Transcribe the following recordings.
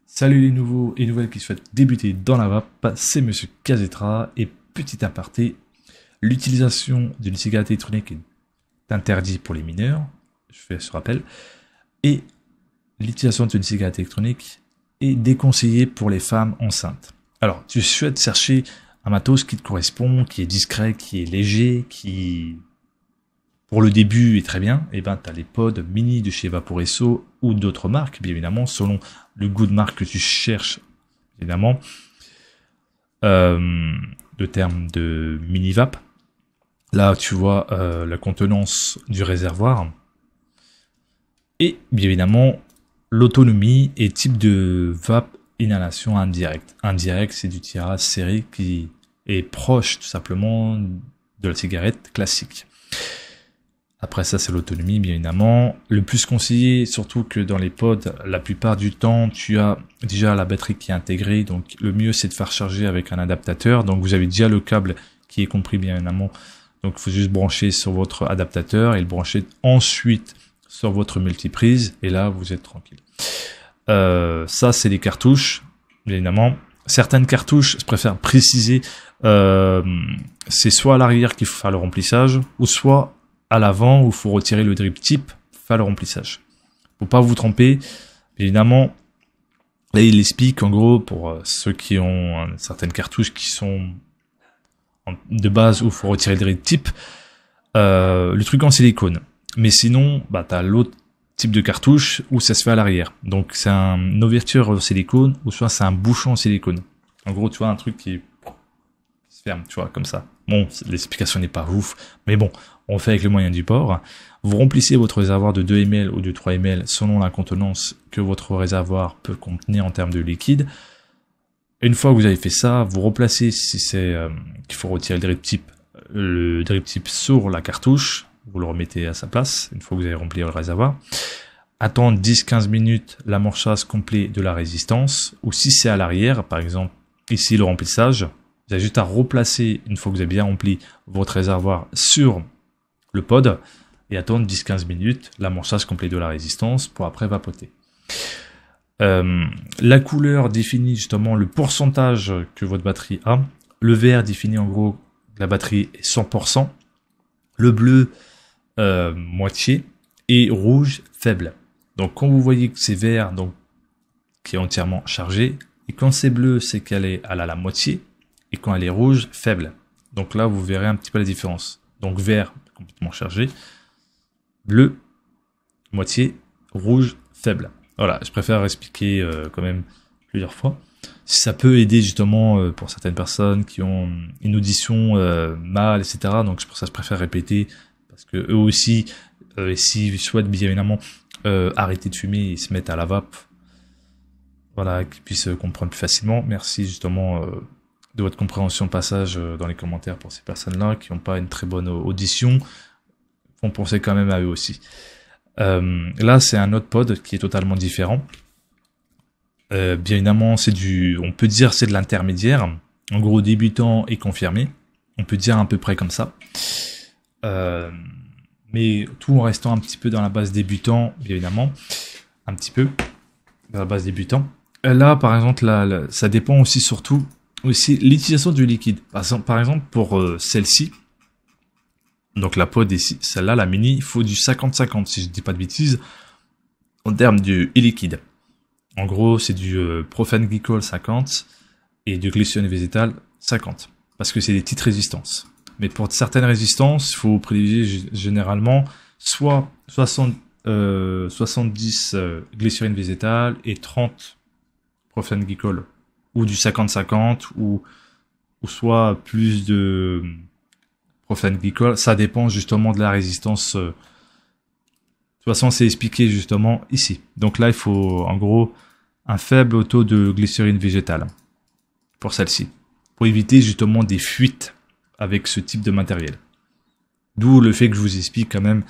Salut les nouveaux et nouvelles qui souhaitent débuter dans la vape, c'est Monsieur Kazetra et petit aparté, l'utilisation d'une cigarette électronique est interdite pour les mineurs, je fais ce rappel, et l'utilisation d'une cigarette électronique est déconseillée pour les femmes enceintes. Alors, tu souhaites chercher un matos qui te correspond, qui est discret, qui est léger, qui pour le début est très bien, et ben t'as les pods mini de chez Vaporesso ou d'autres marques, bien évidemment, selon le goût de marque que tu cherches, évidemment. Le terme de mini vape. Là, tu vois la contenance du réservoir. Et bien évidemment, l'autonomie et type de vape inhalation indirecte. Indirect, c'est du tirage serré qui est proche tout simplement de la cigarette classique. Après ça, c'est l'autonomie, bien évidemment. Le plus conseillé, surtout que dans les pods, la plupart du temps, tu as déjà la batterie qui est intégrée. Donc, le mieux, c'est de faire charger avec un adaptateur. Donc, vous avez déjà le câble qui est compris, bien évidemment. Donc, il faut juste brancher sur votre adaptateur et le brancher ensuite sur votre multiprise. Et là, vous êtes tranquille. Ça, c'est les cartouches, bien évidemment. Certaines cartouches, je préfère préciser, c'est soit à l'arrière qu'il faut faire le remplissage, ou soit à l'avant où il faut retirer le drip tip, faire le remplissage. Faut pas vous tromper. Évidemment, là il explique en gros pour ceux qui ont certaines cartouches qui sont de base où il faut retirer le drip tip, le truc en silicone. Mais sinon, bah t'as l'autre type de cartouche où ça se fait à l'arrière. Donc c'est une ouverture en silicone ou soit c'est un bouchon en silicone. En gros, tu vois un truc qui se ferme, tu vois, comme ça. Bon, l'explication n'est pas ouf, mais bon, on fait avec le moyen du bord. Vous remplissez votre réservoir de 2 ml ou de 3 ml selon la contenance que votre réservoir peut contenir en termes de liquide. Une fois que vous avez fait ça, vous replacez, si c'est qu'il faut retirer le drip tip sur la cartouche, vous le remettez à sa place, une fois que vous avez rempli le réservoir. Attendre 10-15 minutes l'amorçage complet de la résistance, ou si c'est à l'arrière, par exemple, ici le remplissage, vous avez juste à replacer, une fois que vous avez bien rempli votre réservoir sur le pod, et attendre 10-15 minutes l'amorçage complet de la résistance pour après vapoter. La couleur définit justement le pourcentage que votre batterie a. Le vert définit en gros que la batterie est 100%. Le bleu, moitié. Et rouge, faible. Donc quand vous voyez que c'est vert, donc qui est entièrement chargé, et quand c'est bleu, c'est qu'elle est à la moitié. Et quand elle est rouge, faible. Donc là, vous verrez un petit peu la différence. Donc vert, complètement chargé. Bleu, moitié. Rouge, faible. Voilà, je préfère expliquer quand même plusieurs fois. Si ça peut aider justement pour certaines personnes qui ont une audition mal, etc. Donc c'est pour ça que je préfère répéter. Parce que eux aussi, s'ils souhaitent bien évidemment arrêter de fumer et se mettre à la vape, voilà, qu'ils puissent comprendre plus facilement. Merci justement de votre compréhension passage dans les commentaires pour ces personnes-là qui n'ont pas une très bonne audition, font penser quand même à eux aussi. Là, c'est un autre pod qui est totalement différent. Bien évidemment, on peut dire c'est de l'intermédiaire. En gros, débutant et confirmé. On peut dire à peu près comme ça. Mais tout en restant un petit peu dans la base débutant, bien évidemment. Un petit peu dans la base débutant. Là, par exemple, ça dépend aussi surtout l'utilisation du liquide. Par exemple, pour celle-ci, donc la pod ici, celle-là, la mini, il faut du 50-50, si je dis pas de bêtises, en termes de liquide. En gros, c'est du Profane Glycol 50 et du glycérine végétale 50, parce que c'est des petites résistances. Mais pour certaines résistances, il faut privilégier généralement soit 70 glycérine végétale et 30 Profane Glycol, ou du 50-50, ou soit plus de Profane Glycol. Ça dépend justement de la résistance. De toute façon, c'est expliqué justement ici. Donc là, il faut en gros un faible taux de glycérine végétale pour celle-ci, pour éviter justement des fuites avec ce type de matériel. D'où le fait que je vous explique quand même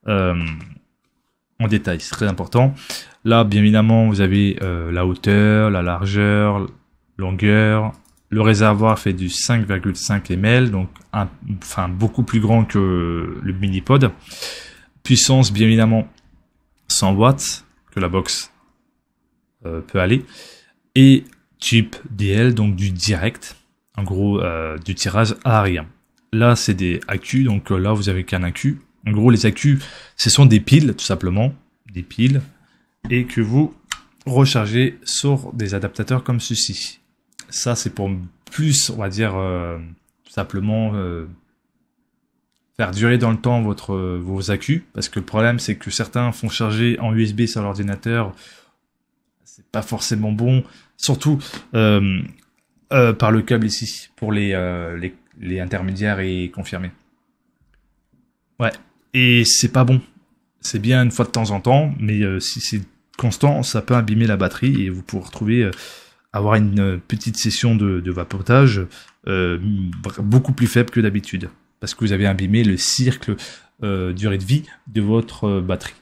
en détail, c'est très important. Là, bien évidemment, vous avez la hauteur, la largeur, longueur. Le réservoir fait du 5,5 ml, donc beaucoup plus grand que le mini-pod. Puissance, bien évidemment, 100 watts, que la box peut aller. Et type DL, donc du direct, en gros du tirage à rien. Là c'est des accus, donc là vous avez qu'un accu. En gros les accus ce sont des piles tout simplement, des piles, et que vous rechargez sur des adaptateurs comme ceci. Ça c'est pour plus, on va dire, tout simplement faire durer dans le temps vos accus, parce que le problème c'est que certains font charger en USB sur l'ordinateur, c'est pas forcément bon, surtout par le câble ici, pour les intermédiaires et confirmés. Ouais, et c'est pas bon. C'est bien une fois de temps en temps, mais si c'est constant, ça peut abîmer la batterie et vous pourrez retrouver avoir une petite session de vapotage beaucoup plus faible que d'habitude, parce que vous avez abîmé le cercle durée de vie de votre batterie.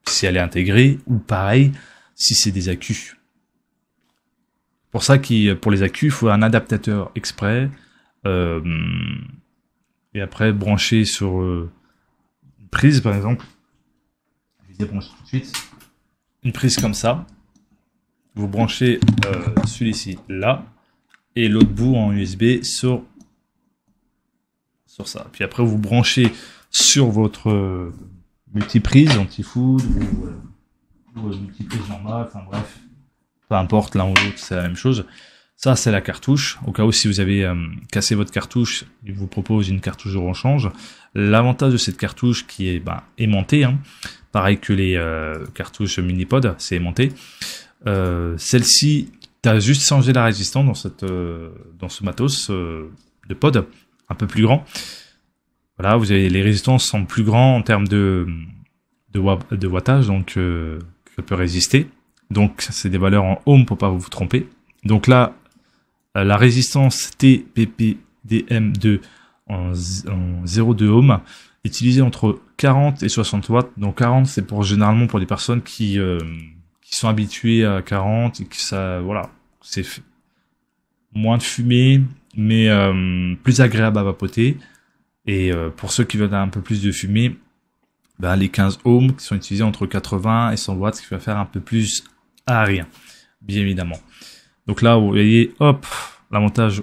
Si elle est intégrée, ou pareil, si c'est des accus. Pour ça pour les accus, il faut un adaptateur exprès, et après brancher sur une prise par exemple. Je vais débrancher tout de suite. Une prise comme ça. Vous branchez celui-ci là, et l'autre bout en USB sur ça. Puis après vous branchez sur votre multiprise anti-food ou multiprise normale, enfin bref, peu importe, l'un ou l'autre c'est la même chose. Ça c'est la cartouche, au cas où si vous avez cassé votre cartouche, il vous propose une cartouche de rechange. L'avantage de cette cartouche qui est aimantée, hein, pareil que les cartouches Minipod, c'est aimanté. Celle-ci, tu as juste changé la résistance dans ce matos de pod, un peu plus grand. Voilà, vous avez les résistances sont plus grands en termes de wattage, donc ça peut résister. Donc c'est des valeurs en ohm pour pas vous tromper. Donc là, la résistance TPPDM2 en 0,2 ohm utilisée entre 40 et 60 watts. Donc 40 c'est généralement pour les personnes qui sont habitués à 40 et que ça, voilà, c'est moins de fumée, mais plus agréable à vapoter. Et pour ceux qui veulent un peu plus de fumée, les 15 ohms qui sont utilisés entre 80 et 100 watts, ce qui va faire un peu plus à rien, bien évidemment. Donc là, vous voyez, hop, l'avantage,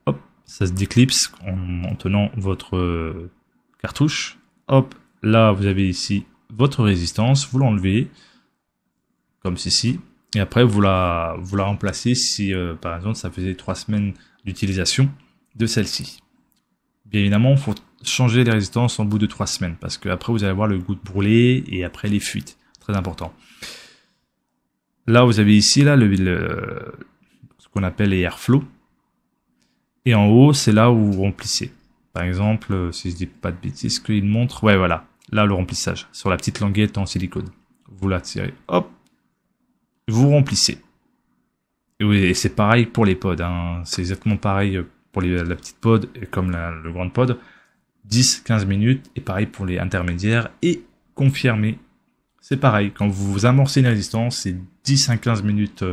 hop, ça se déclipse en tenant votre cartouche. Hop, là, vous avez ici votre résistance, vous l'enlevez, comme ceci, et après vous la remplacez si par exemple ça faisait 3 semaines d'utilisation de celle-ci. Bien évidemment, il faut changer les résistances au bout de 3 semaines, parce que après vous allez avoir le goût de brûlé et après les fuites, très important. Là vous avez ici là ce qu'on appelle les airflow, et en haut c'est là où vous remplissez. Par exemple, si je dis pas de bêtises, qu'il montre, ouais voilà, là le remplissage sur la petite languette en silicone. Vous la tirez, hop. Vous remplissez. Et oui, et c'est pareil pour les pods, hein. C'est exactement pareil pour la petite pod et comme le grand pod. 10-15 minutes, et pareil pour les intermédiaires et confirmés. C'est pareil, quand vous amorcez une résistance, c'est 10 à 15 minutes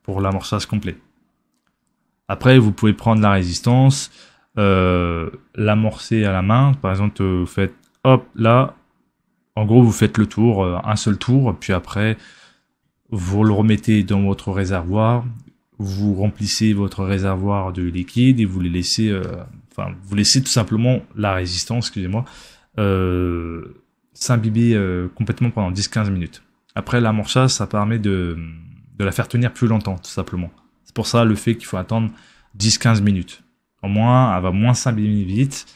pour l'amorçage complet. Après, vous pouvez prendre la résistance, l'amorcer à la main. Par exemple, vous faites hop, là, en gros, vous faites le tour, un seul tour, puis après, vous le remettez dans votre réservoir, vous remplissez votre réservoir de liquide et vous les laissez, vous laissez tout simplement la résistance, excusez-moi, s'imbiber complètement pendant 10-15 minutes. Après l'amorçage, ça permet de la faire tenir plus longtemps, tout simplement. C'est pour ça le fait qu'il faut attendre 10-15 minutes. Au moins, elle va moins s'imbiber vite.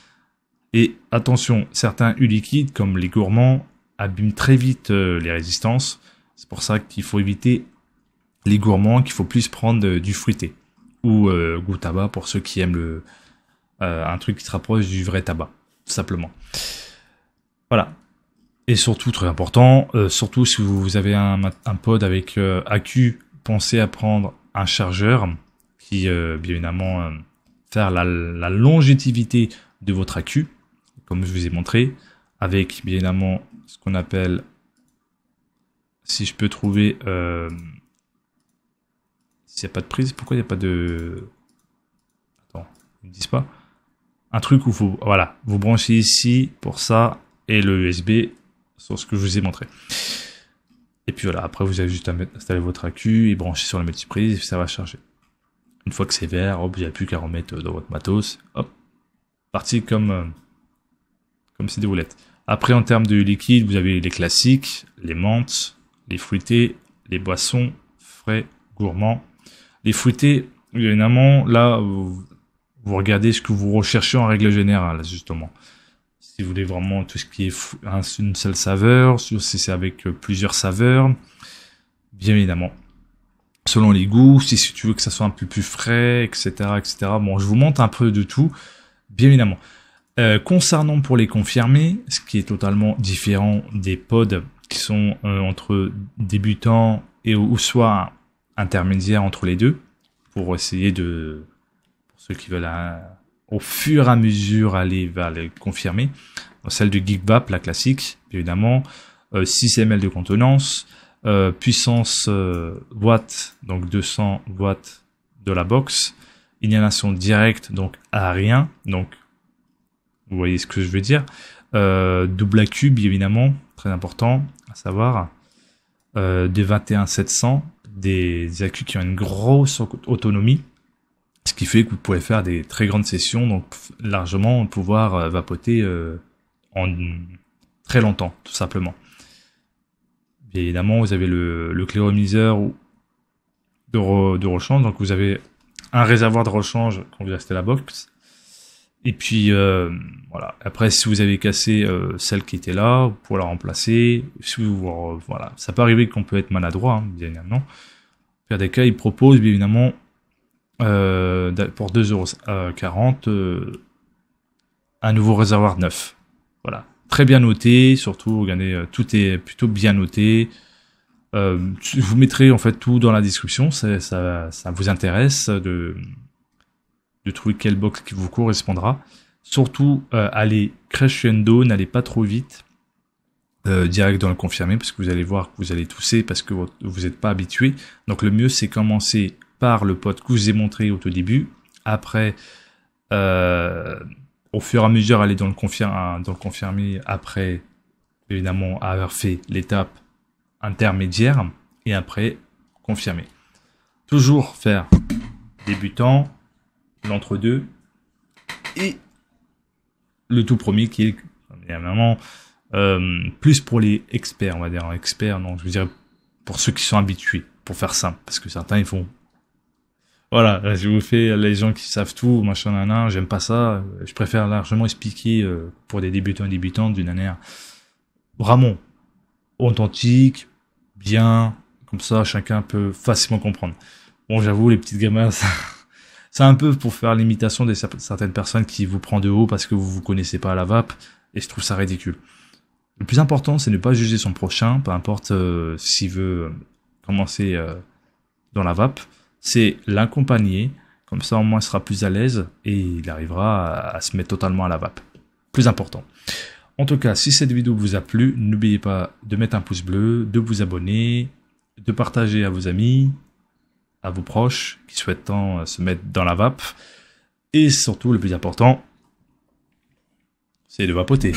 Et attention, certains U liquides, comme les gourmands, abîment très vite les résistances. C'est pour ça qu'il faut éviter les gourmands, qu'il faut plus prendre du fruité. Ou goût tabac pour ceux qui aiment un truc qui se rapproche du vrai tabac, tout simplement. Voilà. Et surtout, très important, surtout si vous avez un pod avec accu, pensez à prendre un chargeur qui, bien évidemment, faire la longévité de votre accu, comme je vous ai montré, avec, bien évidemment, ce qu'on appelle, si je peux trouver, s'il n'y a pas de prise, pourquoi il n'y a pas de... Attends, ils ne disent pas. Un truc où vous branchez ici pour ça, et le USB sur ce que je vous ai montré. Et puis voilà, après vous avez juste à installer votre accu et brancher sur la multiprise et ça va charger. Une fois que c'est vert, hop, il n'y a plus qu'à remettre dans votre matos. Hop, parti comme c'est des roulettes. Après, en termes de liquide, vous avez les classiques, les menthes, les fruités, les boissons, frais, gourmands. Les fruités, évidemment, là, vous regardez ce que vous recherchez en règle générale, justement. Si vous voulez vraiment tout ce qui est une seule saveur, si c'est avec plusieurs saveurs, bien évidemment. Selon les goûts, si tu veux que ça soit un peu plus frais, etc., etc. Bon, je vous montre un peu de tout, bien évidemment. Concernant pour les confirmés, ce qui est totalement différent des pods qui sont entre débutants et ou soit intermédiaires entre les deux, pour essayer de, pour ceux qui veulent au fur et à mesure aller vers les confirmés, celle de Geekbap, la classique, bien évidemment, 6 ml de contenance, puissance watts, donc 200 watts de la box, inhalation directe, donc à rien, donc vous voyez ce que je veux dire. Double accu, évidemment, très important à savoir. Des 21700, des accus qui ont une grosse autonomie, ce qui fait que vous pouvez faire des très grandes sessions, donc largement pouvoir vapoter en très longtemps, tout simplement. Bien évidemment, vous avez le cléromiseur de rechange, donc vous avez un réservoir de rechange quand vous achetez la box. Et puis voilà. Après, si vous avez cassé celle qui était là, vous pouvez la remplacer. Si voilà, ça peut arriver qu'on peut être maladroit, hein, bien évidemment. Dans des cas, ils proposent bien évidemment pour 2,40 € un nouveau réservoir neuf. Voilà, très bien noté. Surtout, regardez, tout est plutôt bien noté. Je vous mettrai en fait tout dans la description. Ça vous intéresse de trouver quelle box qui vous correspondra. Surtout, allez crescendo, n'allez pas trop vite, direct dans le confirmé, parce que vous allez voir que vous allez tousser parce que vous n'êtes pas habitué. Donc le mieux, c'est commencer par le pod que je vous ai montré au tout début. Après, au fur et à mesure, aller dans le confirmé, après, évidemment, avoir fait l'étape intermédiaire, et après, confirmé. Toujours faire débutant, l'entre-deux, et le tout premier qui est évidemment plus pour les experts, on va dire experts, non, je veux dire pour ceux qui sont habitués, pour faire simple, parce que certains ils font voilà, je vous fais les gens qui savent tout, machin nanan, j'aime pas ça, je préfère largement expliquer pour des débutants et débutantes d'une manière vraiment authentique, bien, comme ça chacun peut facilement comprendre. Bon, j'avoue, les petites gamins, c'est un peu pour faire l'imitation de certaines personnes qui vous prend de haut parce que vous connaissez pas la vape, et je trouve ça ridicule. Le plus important, c'est ne pas juger son prochain, peu importe s'il veut commencer dans la vape, c'est l'accompagner, comme ça au moins il sera plus à l'aise et il arrivera à se mettre totalement à la vape. Plus important. En tout cas, si cette vidéo vous a plu, n'oubliez pas de mettre un pouce bleu, de vous abonner, de partager à vos amis, à vos proches qui souhaitent tant se mettre dans la vape. Et surtout, le plus important, c'est de vapoter.